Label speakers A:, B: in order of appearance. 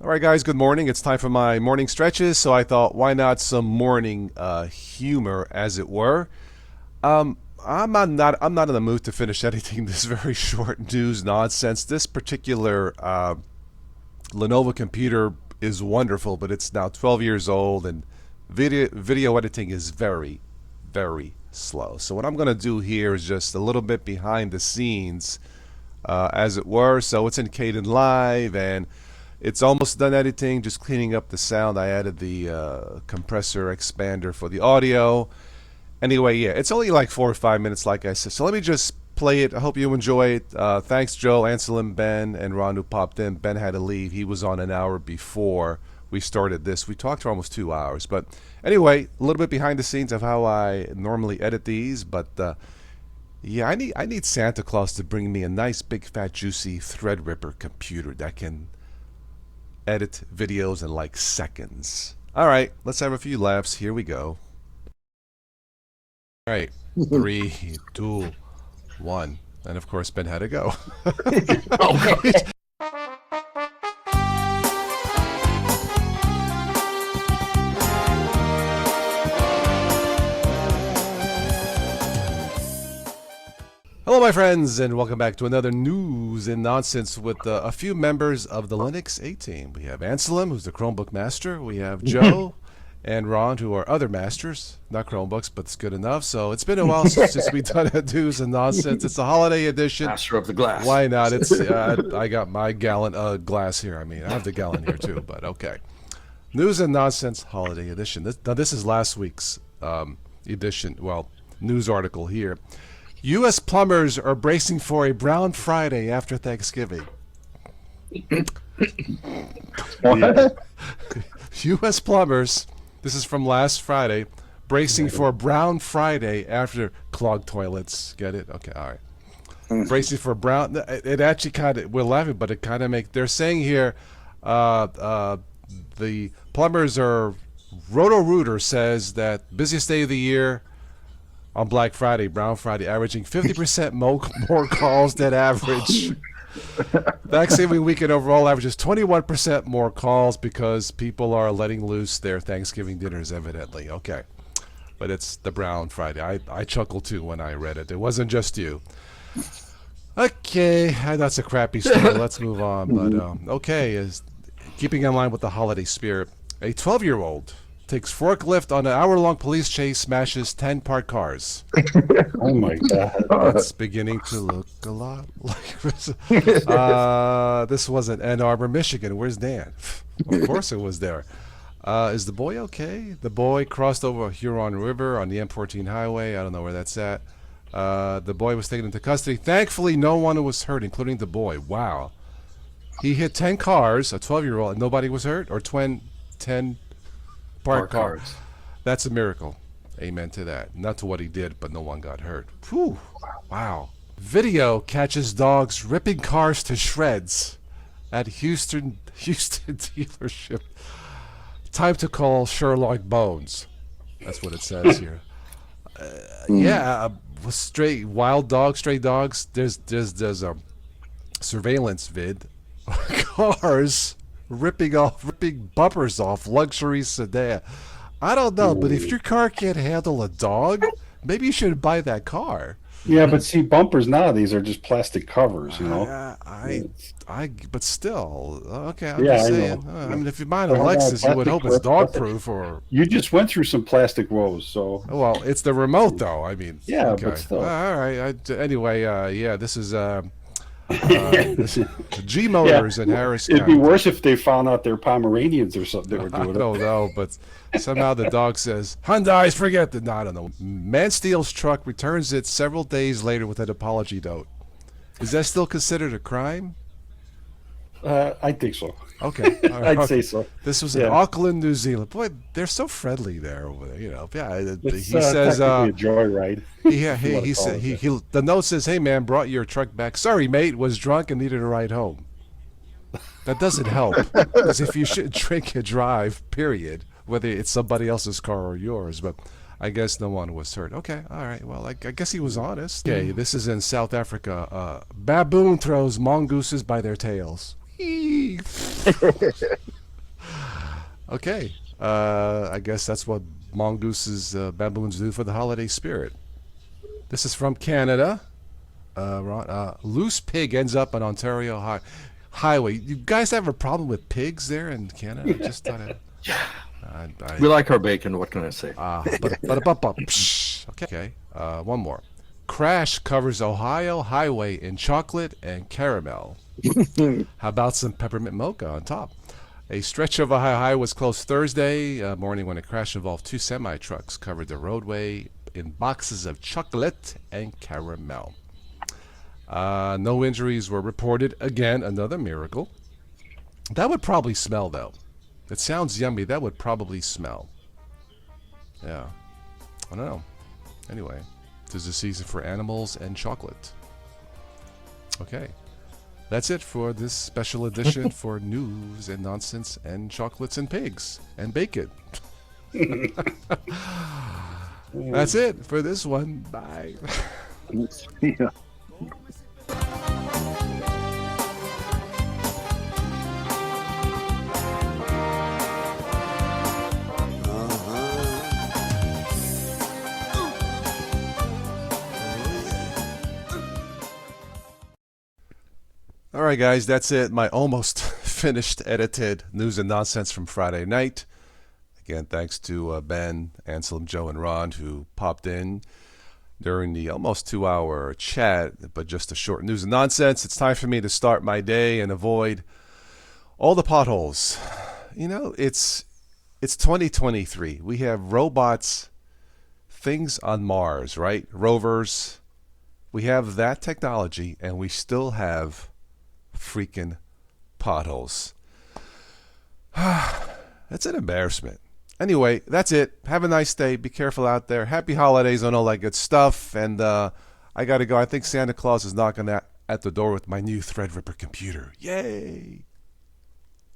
A: All right, guys. Good morning. It's time for my morning stretches. So I thought, why not some morning humor, as it were? I'm not in the mood to finish editing this very short news nonsense. This particular Lenovo computer is wonderful, but it's now 12 years old, and video editing is very, very slow. So what I'm going to do here is just a little bit behind the scenes, as it were. So it's in Kdenlive, and it's almost done editing, just cleaning up the sound. I added the compressor expander for the audio. Anyway, yeah, it's only like 4 or 5 minutes, like I said. So let me just play it. I hope you enjoy it. Thanks, Joe, Anselm, Ben, and Ron who popped in. Ben had to leave. He was on an hour before we started this. We talked for almost 2 hours. But anyway, a little bit behind the scenes of how I normally edit these. But yeah, I need Santa Claus to bring me a nice, big, fat, juicy Threadripper computer that can edit videos in like seconds. All right, let's have a few laughs. Here we go. All right, 3, 2, 1, and of course Ben had to go. Hello, my friends, and welcome back to another news and nonsense with a few members of the Linux A team. We have Anselm, who's the Chromebook master. We have Joe and Ron, who are other masters, not Chromebooks, but it's good enough. So it's been a while since we've done a news and nonsense. It's a holiday edition.
B: Master of the glass.
A: Why not? It's I got my gallon glass here. I mean, I have the gallon here too, but okay. News and nonsense holiday edition. This is last week's edition. Well, news article here. U.S. plumbers are bracing for a Brown Friday after Thanksgiving.
B: What?
A: U.S. plumbers, this is from last Friday, bracing for Brown Friday after clogged toilets. Get it? Okay, all right. Bracing for Brown. It actually kind of, we're laughing, but it kind of makes, they're saying here, the plumbers are, Roto-Rooter says that busiest day of the year, on Black Friday, Brown Friday, averaging 50% more calls than average. Thanksgiving weekend overall averages 21% more calls because people are letting loose their Thanksgiving dinners, evidently. Okay. But it's the Brown Friday. I chuckled too when I read it. It wasn't just you. Okay. That's a crappy story. Let's move on. But okay, is keeping in line with the holiday spirit, a 12-year-old takes forklift on an hour-long police chase, smashes 10 parked cars.
B: Oh my God.
A: It's beginning to look a lot like this was in Ann Arbor, Michigan. Where's Dan? Of course it was there. Is the boy okay? The boy crossed over Huron River on the M14 highway. I don't know where that's at. The boy was taken into custody. Thankfully, no one was hurt, including the boy. Wow. He hit 10 cars, a 12-year-old, and nobody was hurt? Or 10 parked cars. That's a miracle. Amen to that. Not to what he did, but no one got hurt. Whew. Wow. Video catches dogs ripping cars to shreds at Houston dealership. Time to call Sherlock Bones. That's what it says here. Yeah, stray dogs. There's a surveillance vid. Cars ripping bumpers off luxury sedan. I don't know, but if your car can't handle a dog, maybe you shouldn't buy that car.
B: Yeah, but see, bumpers nowadays are just plastic covers, you know.
A: But still, okay. I'm
B: Yeah,
A: just
B: I
A: saying.
B: know.
A: I mean, if you're buying a Lexus, you would hope it's dog-proof, or.
B: You just went through some plastic woes, so.
A: Well, it's the remote, though. I mean.
B: Yeah,
A: okay.
B: but still.
A: All right. Anyway, yeah, this is G Motors in Harris County.
B: It'd be worse if they found out they're Pomeranians or something. They were doing
A: I don't know, but somehow the dog says, Hyundai's forget the. No, I don't know. Man steals truck, returns it several days later with an apology note. Is that still considered a crime?
B: I think so.
A: Okay. All right.
B: I'd say so.
A: This was in Auckland, New Zealand. Boy, they're so friendly there over there. You know, yeah.
B: It's,
A: he says,
B: technically a joyride.
A: Yeah. Hey, he said the note says, "Hey, man, brought your truck back. Sorry, mate, was drunk and needed a ride home." That doesn't help, because if you shouldn't drink and drive, period, whether it's somebody else's car or yours. But I guess no one was hurt. Okay, all right. Well, I guess he was honest. Okay, this is in South Africa. Baboon throws mongooses by their tails. Okay. I guess that's what mongooses, baboons do for the holiday spirit. This is from Canada. Ron, loose pig ends up on Ontario highway. You guys have a problem with pigs there in Canada? I just thought
C: We like our bacon. What can I say?
A: Okay. One more. Crash covers Ohio highway in chocolate and caramel. How about some peppermint mocha on top? A stretch of Ohio highway was closed Thursday morning when a crash involved two semi-trucks covered the roadway in boxes of chocolate and caramel. No injuries were reported. Again, another miracle. That would probably smell, though. It sounds yummy. That would probably smell. Yeah. I don't know. Anyway, there's a season for animals and chocolate. Okay. That's it for this special edition for news and nonsense and chocolates and pigs and bacon. That's it for this one. Bye.
B: Yeah.
A: All right, guys, that's it. My almost finished edited news and nonsense from Friday night. Again, thanks to Ben, Anselm, Joe, and Ron who popped in during the almost 2-hour chat, but just a short news and nonsense. It's time for me to start my day and avoid all the potholes. You know, it's 2023. We have robots, things on Mars, right? Rovers. We have that technology, and we still have freaking potholes. That's an embarrassment. Anyway, that's it. Have a nice day. Be careful out there. Happy holidays and all that good stuff. And I got to go. I think Santa Claus is knocking at the door with my new Threadripper computer. Yay!